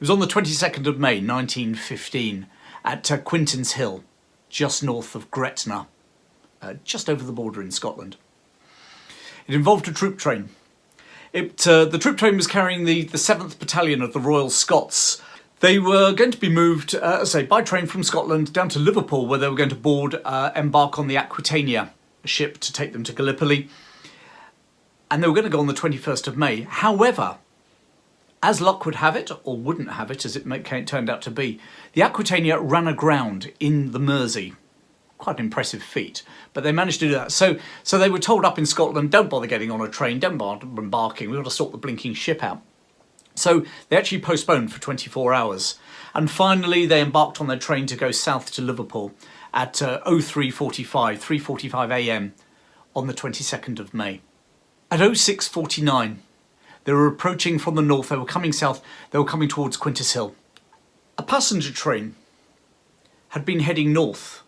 was on the 22nd of May 1915 at Quintinshill, just north of Gretna, just over the border in Scotland. It involved a troop train. The troop train was carrying the 7th Battalion of the Royal Scots. They were going to be moved, by train from Scotland down to Liverpool, where they were going to embark on the Aquitania, a ship to take them to Gallipoli. And they were going to go on the 21st of May. However, as luck would have it, or wouldn't have it, as it turned out to be, the Aquitania ran aground in the Mersey. Quite an impressive feat, but they managed to do that. So they were told up in Scotland, don't bother getting on a train, don't bother embarking, we've got to sort the blinking ship out. So they actually postponed for 24 hours. And finally, they embarked on their train to go south to Liverpool at 3:45 a.m. on the 22nd of May. At 06:49, they were approaching from the north, they were coming south, they were coming towards Quintinshill. A passenger train had been heading north,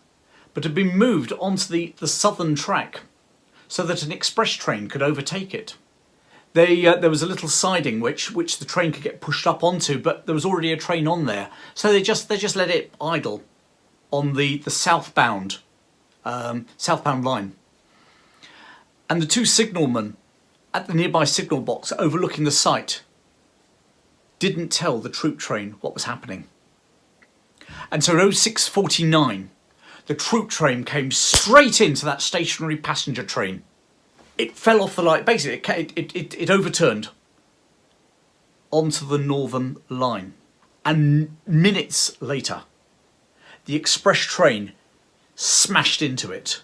but had been moved onto the southern track so that an express train could overtake it. There was a little siding which the train could get pushed up onto, but there was already a train on there, so they just let it idle on the southbound line. And the two signalmen at the nearby signal box overlooking the site didn't tell the troop train what was happening. And so at 06:49, the troop train came straight into that stationary passenger train. It fell off the line, basically it overturned onto the northern line. And minutes later, the express train smashed into it.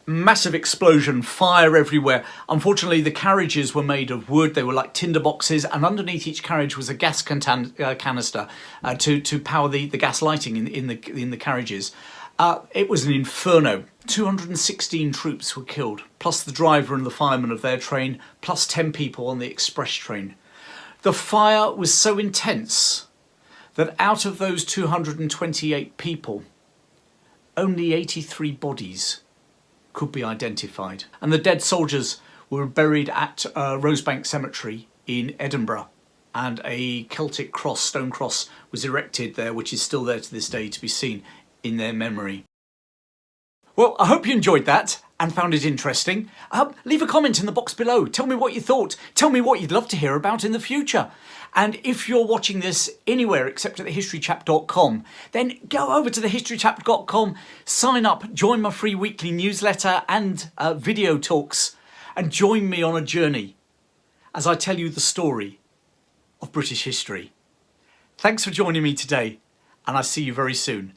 Massive explosion, fire everywhere. Unfortunately, the carriages were made of wood. They were like tinder boxes, and underneath each carriage was a gas canister to power the gas lighting in the carriages. It was an inferno. 216 troops were killed, plus the driver and the fireman of their train, plus 10 people on the express train. The fire was so intense that out of those 228 people, only 83 bodies could be identified. And the dead soldiers were buried at Rosebank Cemetery in Edinburgh. And a Celtic cross, stone cross, was erected there, which is still there to this day to be seen in their memory. Well, I hope you enjoyed that and found it interesting. Leave a comment in the box below. Tell me what you thought. Tell me what you'd love to hear about in the future. And if you're watching this anywhere except at thehistorychap.com, then go over to thehistorychap.com, sign up, join my free weekly newsletter and video talks, and join me on a journey as I tell you the story of British history. Thanks for joining me today, and I'll see you very soon.